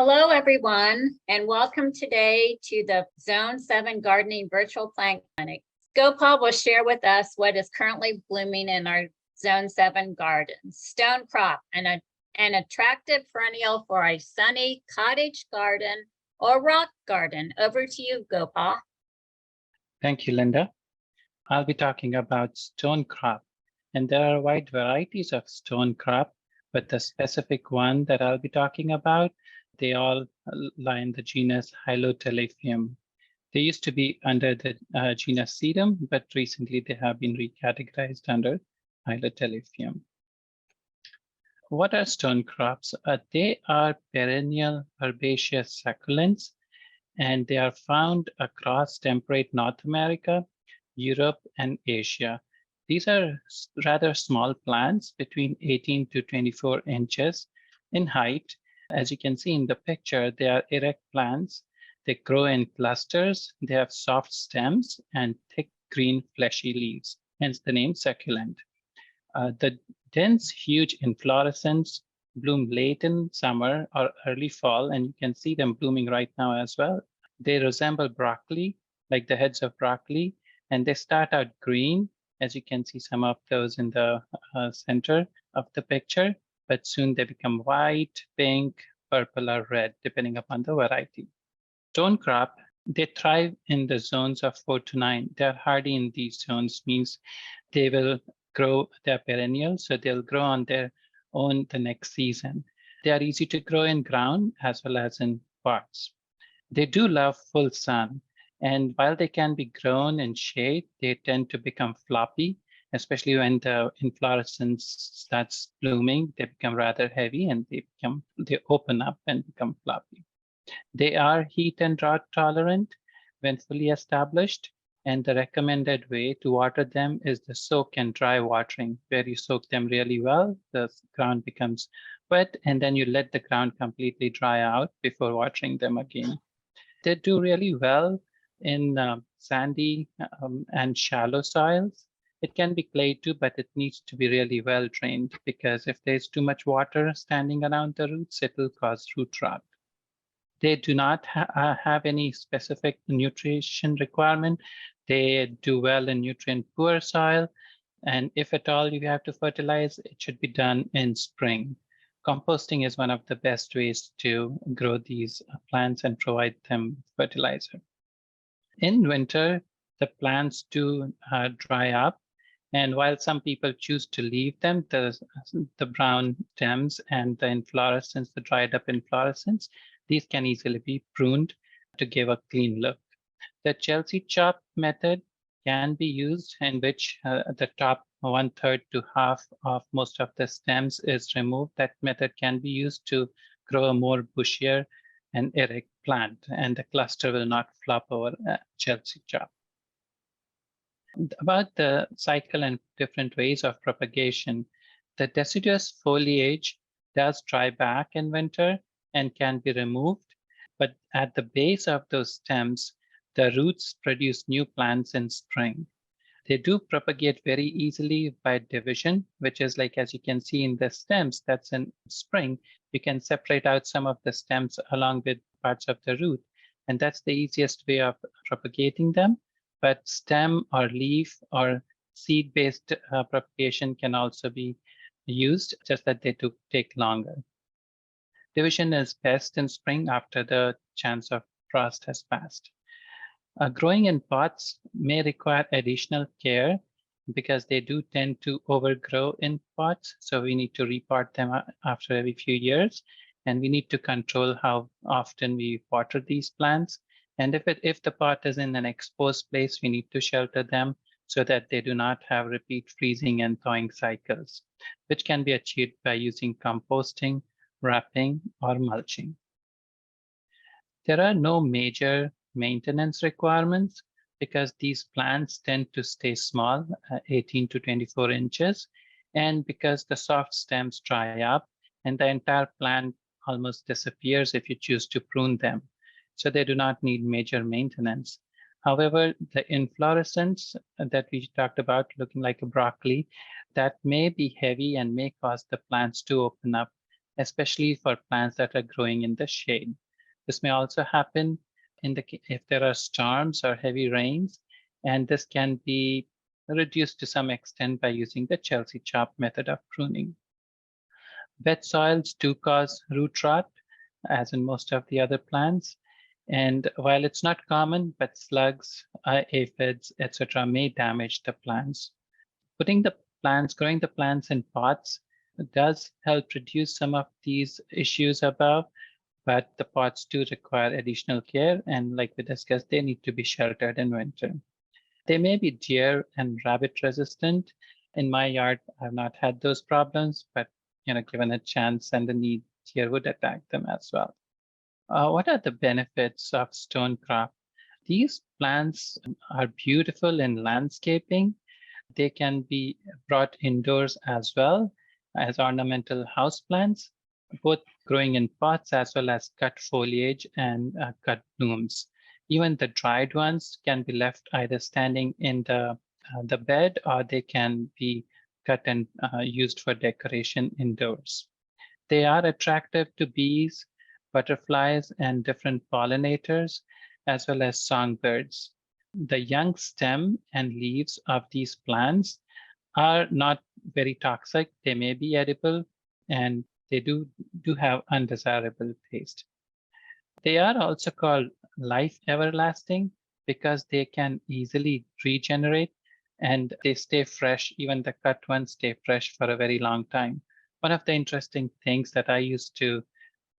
Hello, everyone, and welcome today to the Zone 7 Gardening Virtual Plant Clinic. Gopal will share with us what is currently blooming in our Zone 7 gardens. Stonecrop, an attractive perennial for a sunny cottage garden or rock garden. Over to you, Gopal. Thank you, Linda. I'll be talking about stonecrop, and there are wide varieties of stonecrop, but the specific one that I'll be talking about, they all lie in the genus Hylotelephium. They used to be under the genus Sedum, but recently they have been recategorized under Hylotelephium. What are stonecrops? They are perennial herbaceous succulents, and they are found across temperate North America, Europe, and Asia. These are rather small plants between 18 to 24 inches in height. As you can see in the picture, they are erect plants. They grow in clusters. They have soft stems and thick green fleshy leaves, hence the name succulent. The dense, huge inflorescence bloom late in summer or early fall, and you can see them blooming right now as well. They resemble broccoli, like the heads of broccoli, and they start out green, as you can see some of those in the center of the picture, but soon they become white, pink, purple, or red, depending upon the variety. Stonecrop, they thrive in the zones of 4 to 9. They're hardy in these zones, means they will grow, they're perennial, so they'll grow on their own the next season. They are easy to grow in ground as well as in pots. They do love full sun, and while they can be grown in shade, they tend to become floppy, especially when the inflorescence starts blooming. They become rather heavy and they open up and become floppy. They are heat and drought tolerant when fully established, and the recommended way to water them is the soak and dry watering, where you soak them really well, the ground becomes wet, and then you let the ground completely dry out before watering them again. They do really well in sandy and shallow soils. It can be clay too, but it needs to be really well drained, because if there's too much water standing around the roots, it will cause root rot. They do not have any specific nutrition requirement. They do well in nutrient poor soil. And if at all you have to fertilize, it should be done in spring. Composting is one of the best ways to grow these plants and provide them fertilizer. In winter, the plants do dry up. And while some people choose to leave them, the brown stems and the inflorescence, the dried up inflorescence, these can easily be pruned to give a clean look. The Chelsea chop method can be used, in which the top 1/3 to half of most of the stems is removed. That method can be used to grow a more bushier and erect plant, and the cluster will not flop over Chelsea chop. About the cycle and different ways of propagation, the deciduous foliage does dry back in winter and can be removed, but at the base of those stems, the roots produce new plants in spring. They do propagate very easily by division, which is like, as you can see in the stems, that's in spring. You can separate out some of the stems along with parts of the root, and that's the easiest way of propagating them. But stem or leaf or seed-based propagation can also be used, just that they do take longer. Division is best in spring after the chance of frost has passed. Growing in pots may require additional care because they do tend to overgrow in pots. So we need to repot them after every few years, and we need to control how often we water these plants. And if the pot is in an exposed place, we need to shelter them so that they do not have repeat freezing and thawing cycles, which can be achieved by using composting, wrapping, or mulching. There are no major maintenance requirements because these plants tend to stay small, 18 to 24 inches, and because the soft stems dry up and the entire plant almost disappears if you choose to prune them. So they do not need major maintenance. However, the inflorescence that we talked about, looking like a broccoli, that may be heavy and may cause the plants to open up especially for plants that are growing in the shade. This may also happen if there are storms or heavy rains, and this can be reduced to some extent by using the Chelsea chop method of pruning. Wet soils do cause root rot, as in most of the other plants. And while it's not common, but slugs, aphids, etc., may damage the plants. Growing the plants in pots does help reduce some of these issues above, but the pots do require additional care. And like we discussed, they need to be sheltered in winter. They may be deer and rabbit resistant. In my yard, I've not had those problems, but given a chance and the need, deer would attack them as well. What are the benefits of stonecrop? These plants are beautiful in landscaping. They can be brought indoors as well as ornamental houseplants, both growing in pots as well as cut foliage and cut blooms. Even the dried ones can be left either standing in the bed, or they can be cut and used for decoration indoors. They are attractive to bees, butterflies, and different pollinators, as well as songbirds. The young stem and leaves of these plants are not very toxic. They may be edible, and they do have undesirable taste. They are also called life everlasting because they can easily regenerate and they stay fresh. Even the cut ones stay fresh for a very long time. One of the interesting things that I used to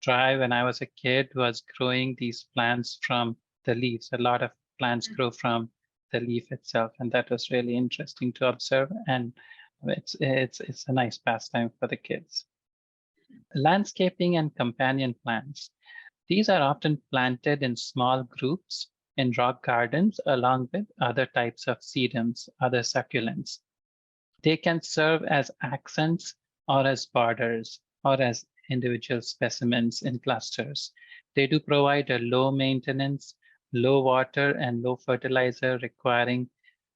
try when I was a kid was growing these plants from the leaves. A lot of plants grow from the leaf itself, and that was really interesting to observe. And it's a nice pastime for the kids. Landscaping and companion plants. These are often planted in small groups in rock gardens along with other types of sedums, other succulents. They can serve as accents or as borders or as individual specimens in clusters. They do provide a low maintenance, low water, and low fertilizer requiring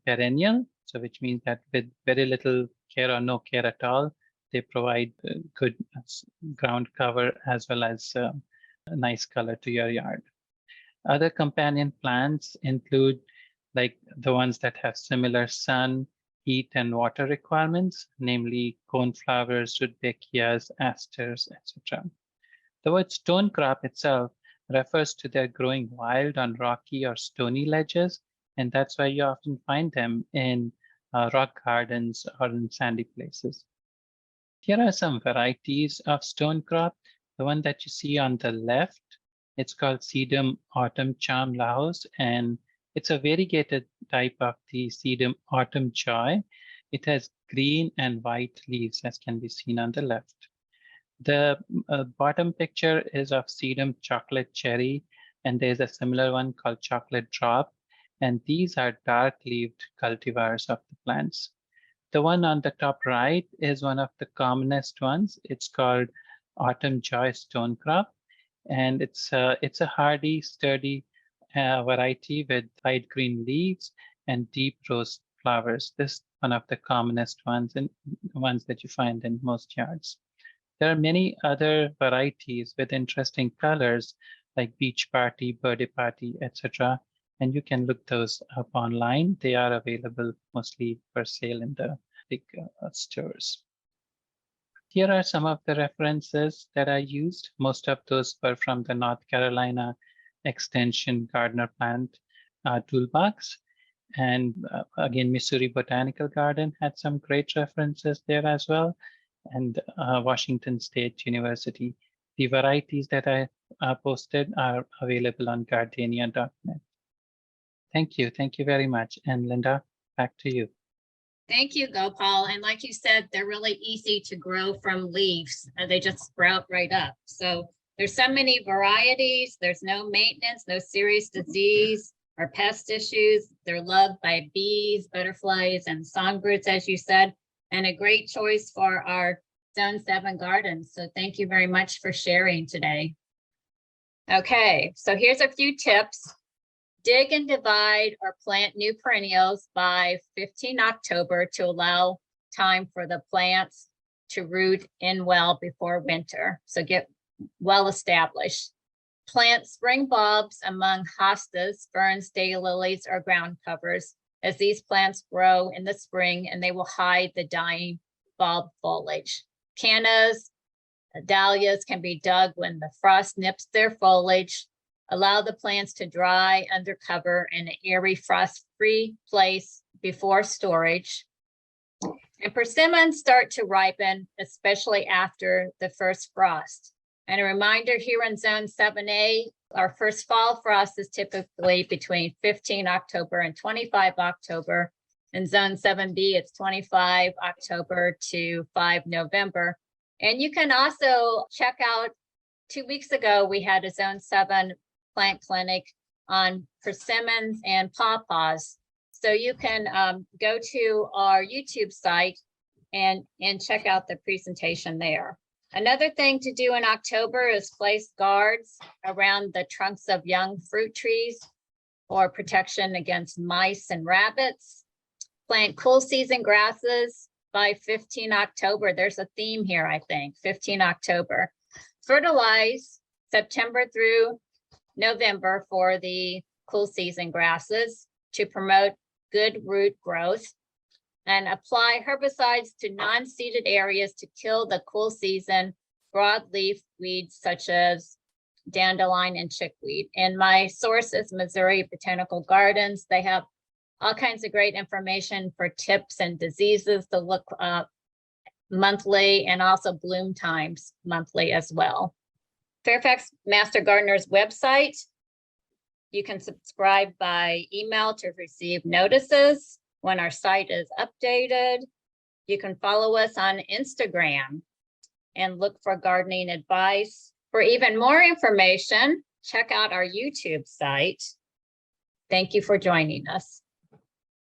perennial, so which means that with very little care or no care at all, they provide good ground cover as well as a nice color to your yard. Other companion plants include like the ones that have similar sun, heat, and water requirements, namely coneflowers, rudbeckias, asters, etc. The word stonecrop itself refers to their growing wild on rocky or stony ledges, and that's why you often find them in rock gardens or in sandy places. Here are some varieties of stonecrop. The one that you see on the left, it's called Sedum autumn charm Laos, and it's a variegated type of the Sedum autumn joy. It has green and white leaves, as can be seen on the left. The bottom picture is of Sedum chocolate cherry, and there's a similar one called chocolate drop, and these are dark-leaved cultivars of the plants. The one on the top right is one of the commonest ones. It's called Autumn Joy Stonecrop, and it's a hardy, sturdy variety with light green leaves and deep rose flowers. This is one of the commonest ones and ones that you find in most yards. There are many other varieties with interesting colors like Beach Party, Birthday Party, etc. And you can look those up online. They are available mostly for sale in the big stores. Here are some of the references that I used. Most of those were from the North Carolina Extension Gardener Plant Toolbox. And again, Missouri Botanical Garden had some great references there as well. And Washington State University. The varieties that I posted are available on gardenia.net. Thank you. Thank you very much. And Linda, back to you. Thank you, Gopal. And like you said, they're really easy to grow from leaves. They just sprout right up. So there's so many varieties. There's no maintenance, no serious disease or pest issues. They're loved by bees, butterflies, and songbirds, as you said, and a great choice for our Zone 7 gardens. So thank you very much for sharing today. Okay, so here's a few tips. Dig and divide or plant new perennials by 15 October to allow time for the plants to root in well before winter, so get well established. Plant spring bulbs among hostas, ferns, daylilies, or ground covers, as these plants grow in the spring and they will hide the dying bulb foliage. Cannas, dahlias can be dug when the frost nips their foliage. Allow the plants to dry under cover in an airy, frost-free place before storage. And persimmons start to ripen, especially after the first frost. And a reminder, here in Zone 7A, our first fall frost is typically between 15 October and 25 October. In Zone 7B, it's 25 October to 5 November. And you can also check out, 2 weeks ago, we had a Zone 7 plant clinic on persimmons and pawpaws. So you can go to our YouTube site and check out the presentation there. Another thing to do in October is place guards around the trunks of young fruit trees for protection against mice and rabbits. Plant cool season grasses by 15 October. There's a theme here, I think, 15 October. Fertilize September through November for the cool season grasses to promote good root growth, and apply herbicides to non-seeded areas to kill the cool season broadleaf weeds such as dandelion and chickweed. And my source is Missouri Botanical Gardens. They have all kinds of great information for tips and diseases to look up monthly, and also bloom times monthly as well. Fairfax Master Gardeners website. You can subscribe by email to receive notices when our site is updated. You can follow us on Instagram and look for gardening advice. For even more information, check out our YouTube site. Thank you for joining us.